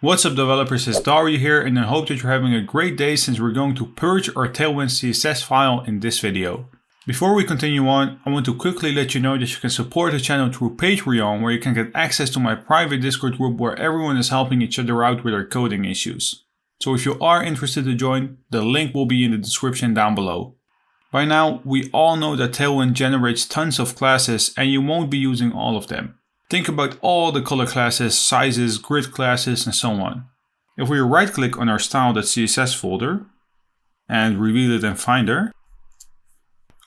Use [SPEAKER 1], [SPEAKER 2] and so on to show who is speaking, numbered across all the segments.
[SPEAKER 1] What's up developers, it's Dario here, and I hope that you're having a great day since we're going to purge our Tailwind CSS file in this video. Before we continue on, I want to quickly let you know that you can support the channel through Patreon, where you can get access to my private Discord group where everyone is helping each other out with their coding issues. So if you are interested to join, the link will be in the description down below. By now, we all know that Tailwind generates tons of classes and you won't be using all of them. Think about all the color classes, sizes, grid classes, and so on. If we right click on our style.css folder and reveal it in Finder,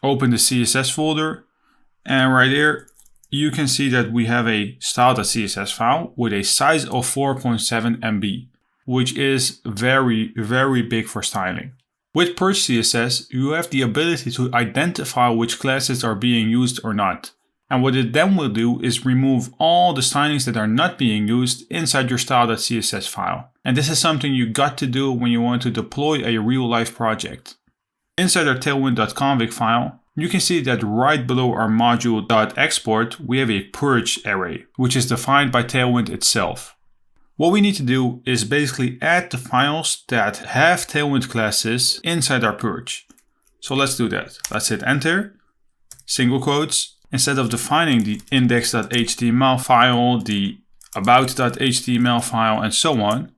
[SPEAKER 1] open the CSS folder, and right here you can see that we have a style.css file with a size of 4.7 MB, which is very big for styling. With PurgeCSS, you have the ability to identify which classes are being used or not. And what it then will do is remove all the stylings that are not being used inside your style.css file. And this is something you got to do when you want to deploy a real-life project. Inside our tailwind.config file, you can see that right below our module.export, we have a purge array, which is defined by Tailwind itself. What we need to do is basically add the files that have Tailwind classes inside our purge. So let's do that. Let's hit enter, single quotes. Instead of defining the index.html file, the about.html file, and so on,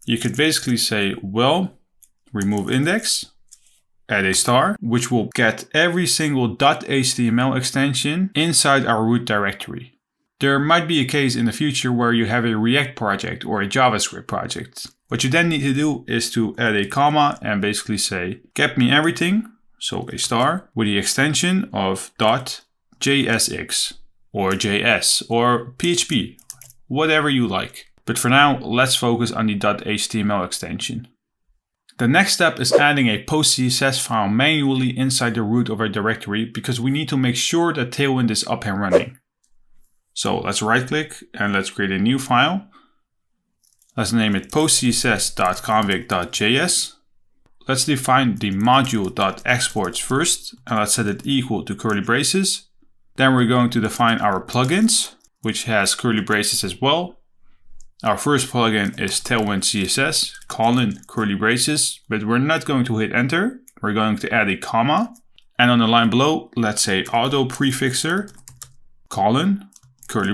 [SPEAKER 1] you could basically say, well, remove index, add a star, which will get every single .html extension inside our root directory. There might be a case in the future where you have a React project or a JavaScript project. What you then need to do is to add a comma and basically say, get me everything, so a star, with the extension of .jsx or JS or PHP, whatever you like. But for now, let's focus on the .html extension. The next step is adding a PostCSS file manually inside the root of our directory because we need to make sure that Tailwind is up and running. So let's right click and let's create a new file. Let's name it postcss.config.js. Let's define the module.exports first and let's set it equal to curly braces. Then we're going to define our plugins, which has curly braces as well. Our first plugin is Tailwind CSS, curly braces, but we're not going to hit enter. We're going to add a comma. And on the line below, let's say auto prefixer, curly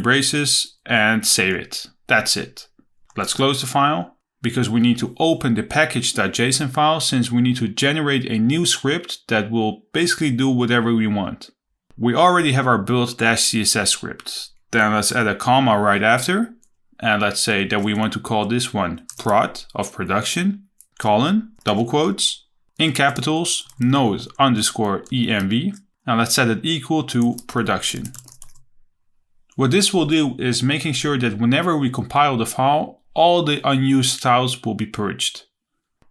[SPEAKER 1] braces, and save it. That's it. Let's close the file because we need to open the package.json file since we need to generate a new script that will basically do whatever we want. We already have our build-css script. Then let's add a comma right after. And let's say that we want to call this one prod of production, double quotes, in capitals, node_env. And let's set it equal to production. What this will do is making sure that whenever we compile the file, all the unused styles will be purged.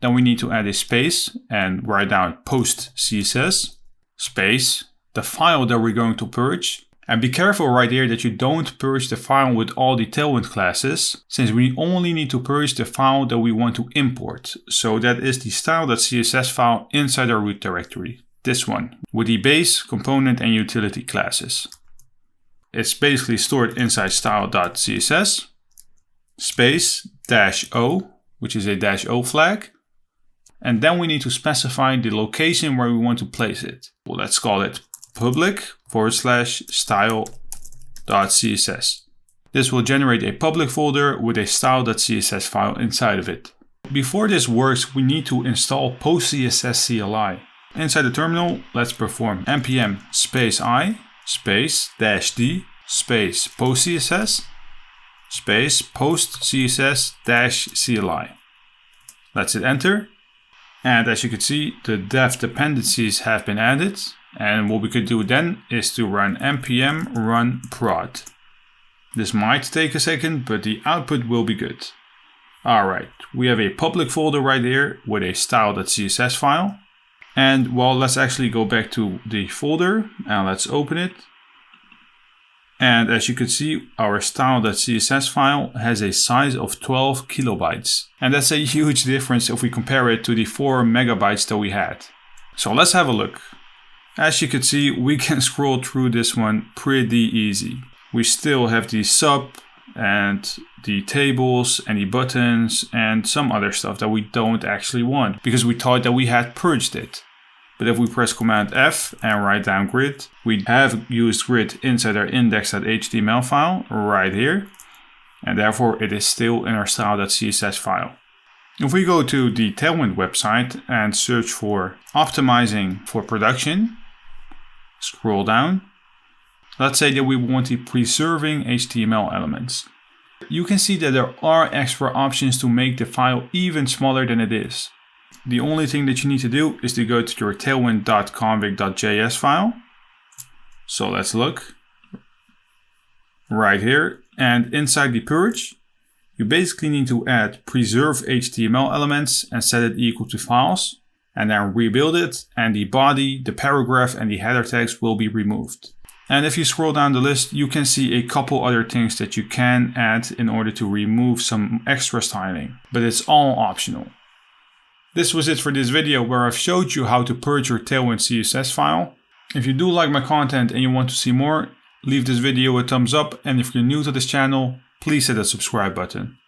[SPEAKER 1] Then we need to add a space and write down PostCSS, space, the file that we're going to purge. And be careful right here that you don't purge the file with all the Tailwind classes, since we only need to purge the file that we want to import. So that is the style.css file inside our root directory. This one, with the base, component, and utility classes. It's basically stored inside style.css, space, -o, which is a -o flag. And then we need to specify the location where we want to place it. Well, let's call it public/style.css. This will generate a public folder with a style.css file inside of it. Before this works, we need to install PostCSS CLI. Inside the terminal, let's perform npm -i -d space PostCSS space postcss-cli. Let's hit enter. And as you can see, the dev dependencies have been added. And what we could do then is to run npm run prod. This might take a second, but the output will be good. Alright, we have a public folder right here with a style.css file. And well, let's actually go back to the folder and let's open it. And as you can see, our style.css file has a size of 12 kilobytes. And that's a huge difference if we compare it to the 4 megabytes that we had. So let's have a look. As you can see, we can scroll through this one pretty easy. We still have the sub, and the tables and the buttons and some other stuff that we don't actually want because we thought that we had purged it. But if we press Command F and write down grid, we have used grid inside our index.html file right here. And therefore it is still in our style.css file. If we go to the Tailwind website and search for optimizing for production, scroll down. Let's say that we want the preserving HTML elements. You can see that there are extra options to make the file even smaller than it is. The only thing that you need to do is to go to your tailwind.config.js file. So let's look right here. And inside the purge, you basically need to add preserve HTML elements and set it equal to files, and then rebuild it, and the body, the paragraph, and the header tags will be removed. And if you scroll down the list, you can see a couple other things that you can add in order to remove some extra styling, but it's all optional. This was it for this video where I've showed you how to purge your Tailwind CSS file. If you do like my content and you want to see more, leave this video a thumbs up, and if you're new to this channel, please hit the subscribe button.